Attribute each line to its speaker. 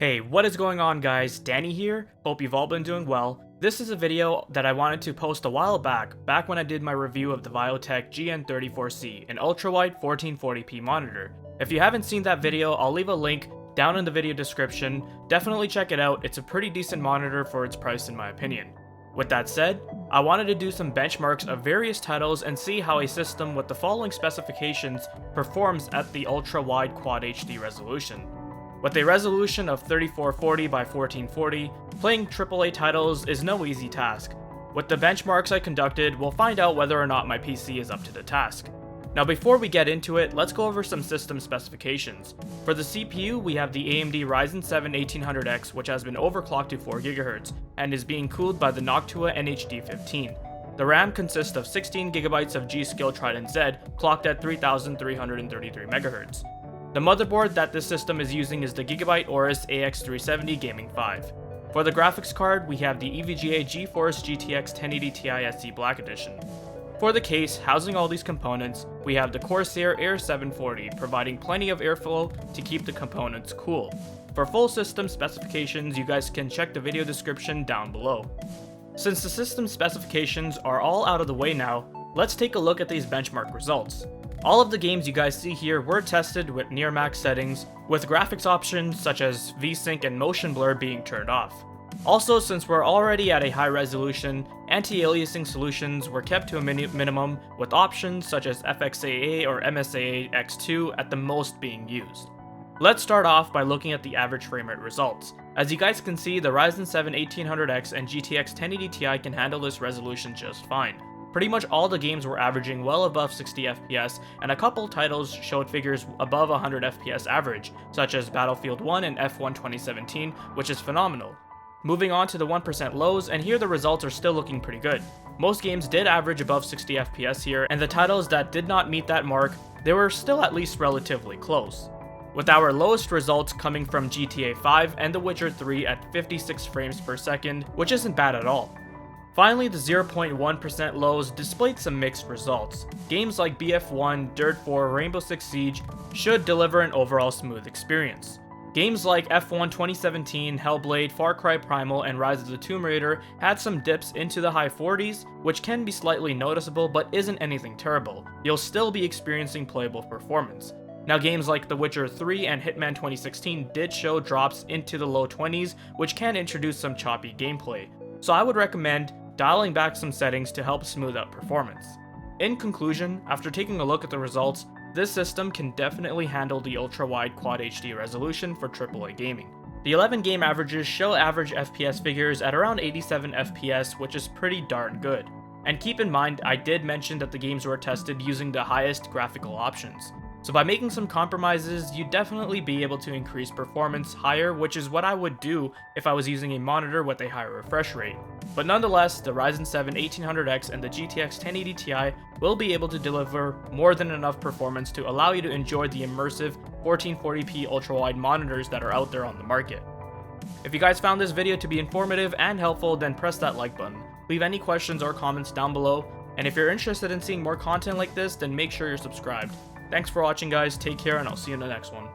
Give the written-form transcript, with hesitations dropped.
Speaker 1: Hey, what is going on guys? Danny here, hope you've all been doing well. This is a video that I wanted to post a while back when I did my review of the Viotek GN34C, an ultrawide 1440p monitor. If you haven't seen that video, I'll leave a link down in the video description. Definitely check it out, it's a pretty decent monitor for its price in my opinion. With that said, I wanted to do some benchmarks of various titles and see how a system with the following specifications performs at the ultra-wide Quad HD resolution. With a resolution of 3440 by 1440, playing AAA titles is no easy task. With the benchmarks I conducted, we'll find out whether or not my PC is up to the task. Now before we get into it, let's go over some system specifications. For the CPU, we have the AMD Ryzen 7 1800X, which has been overclocked to 4 GHz, and is being cooled by the Noctua NHD15. The RAM consists of 16 GB of G-Skill Trident Z, clocked at 3333 MHz. The motherboard that this system is using is the Gigabyte Aorus AX370 Gaming 5. For the graphics card, we have the EVGA GeForce GTX 1080Ti SC Black Edition. For the case, housing all these components, we have the Corsair Air 740, providing plenty of airflow to keep the components cool. For full system specifications, you guys can check the video description down below. Since the system specifications are all out of the way now, let's take a look at these benchmark results. All of the games you guys see here were tested with near max settings, with graphics options such as VSync and motion blur being turned off. Also, since we're already at a high resolution, anti-aliasing solutions were kept to a minimum, with options such as FXAA or MSAA X2 at the most being used. Let's start off by looking at the average framerate results. As you guys can see, the Ryzen 7 1800X and GTX 1080Ti can handle this resolution just fine. Pretty much all the games were averaging well above 60 FPS, and a couple titles showed figures above 100 FPS average, such as Battlefield 1 and F1 2017, which is phenomenal. Moving on to the 1% lows, and here the results are still looking pretty good. Most games did average above 60 FPS here, and the titles that did not meet that mark, they were still at least relatively close. With our lowest results coming from GTA 5 and The Witcher 3 at 56 frames per second, which isn't bad at all. Finally, the 0.1% lows displayed some mixed results. Games like BF1, Dirt 4, Rainbow Six Siege should deliver an overall smooth experience. Games like F1 2017, Hellblade, Far Cry Primal, and Rise of the Tomb Raider had some dips into the high 40s, which can be slightly noticeable but isn't anything terrible. You'll still be experiencing playable performance. Now games like The Witcher 3 and Hitman 2016 did show drops into the low 20s, which can introduce some choppy gameplay. So I would recommend dialing back some settings to help smooth out performance. In conclusion, after taking a look at the results, this system can definitely handle the ultra-wide Quad HD resolution for AAA gaming. The 11 game averages show average FPS figures at around 87 FPS, which is pretty darn good. And keep in mind, I did mention that the games were tested using the highest graphical options. So by making some compromises, you'd definitely be able to increase performance higher, which is what I would do if I was using a monitor with a higher refresh rate. But nonetheless, the Ryzen 7 1800X and the GTX 1080Ti will be able to deliver more than enough performance to allow you to enjoy the immersive 1440p ultra-wide monitors that are out there on the market. If you guys found this video to be informative and helpful, then press that like button. Leave any questions or comments down below, and if you're interested in seeing more content like this, then make sure you're subscribed. Thanks for watching guys, take care, and I'll see you in the next one.